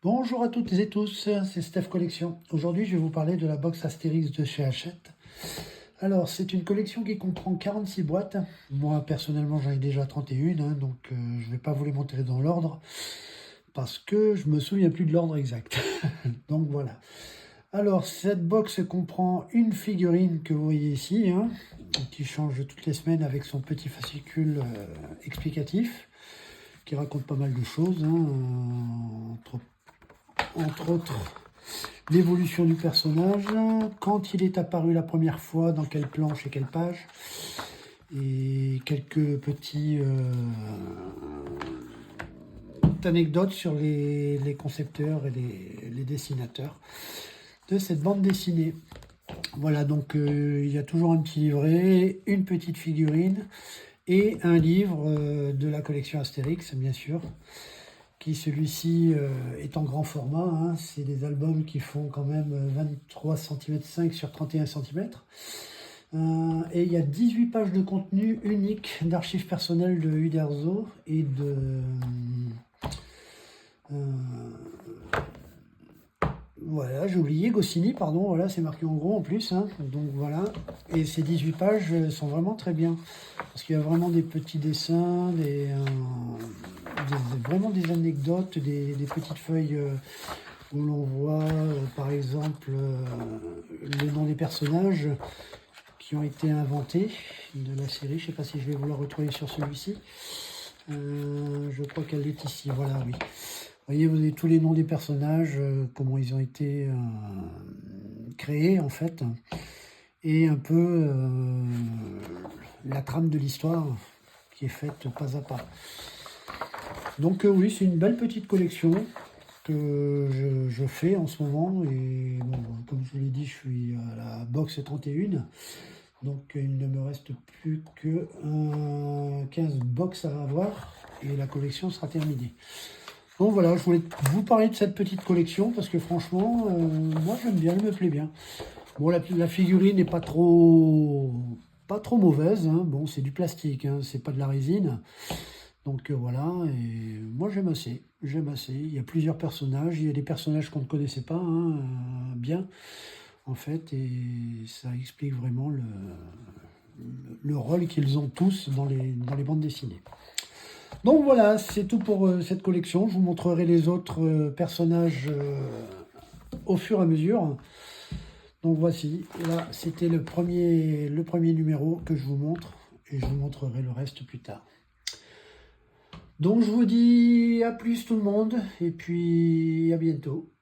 Bonjour à toutes et tous, c'est Steph Collection. Aujourd'hui, je vais vous parler de la box Astérix de chez Hachette. Alors, c'est une collection qui comprend 46 boîtes. Moi, personnellement, j'en ai déjà 31, donc je ne vais pas vous les montrer dans l'ordre parce que je me souviens plus de l'ordre exact. Donc voilà. Alors, cette box comprend une figurine que vous voyez ici, qui change toutes les semaines avec son petit fascicule explicatif, qui raconte pas mal de choses, entre autres l'évolution du personnage, quand il est apparu la première fois, dans quelle planche et quelle page, et quelques petits anecdotes sur les concepteurs et les dessinateurs de cette bande dessinée. Voilà, donc il y a toujours un petit livret, une petite figurine et un livre de la collection Astérix, bien sûr, qui celui-ci est en grand format. C'est des albums qui font quand même 23 cm 5 sur 31 cm. Et il y a 18 pages de contenu unique d'archives personnelles de Uderzo et de... voilà, j'ai oublié, Goscinny, pardon, voilà, c'est marqué en gros en plus, donc voilà, et ces 18 pages sont vraiment très bien, parce qu'il y a vraiment des petits dessins, vraiment des anecdotes, des petites feuilles où l'on voit, par exemple, le nom des personnages qui ont été inventés de la série, je ne sais pas si je vais vous la retrouver sur celui-ci, je crois qu'elle est ici, voilà, oui. Vous voyez, vous avez tous les noms des personnages, comment ils ont été créés en fait, et un peu la trame de l'histoire qui est faite pas à pas. Donc oui, c'est une belle petite collection que je fais en ce moment, et bon, comme je vous l'ai dit, je suis à la box 31, donc il ne me reste plus que 15 box à avoir, et la collection sera terminée. Donc voilà, je voulais vous parler de cette petite collection parce que franchement, moi j'aime bien, elle me plaît bien. Bon, la figurine n'est pas trop mauvaise, Bon, c'est du plastique, c'est pas de la résine. Donc voilà, et moi j'aime assez, j'aime assez. Il y a plusieurs personnages, il y a des personnages qu'on ne connaissait pas bien, en fait, et ça explique vraiment le rôle qu'ils ont tous dans les bandes dessinées. Donc voilà, c'est tout pour cette collection. Je vous montrerai les autres personnages au fur et à mesure. Donc voici, là c'était le premier numéro que je vous montre, et je vous montrerai le reste plus tard. Donc je vous dis à plus tout le monde, et puis à bientôt.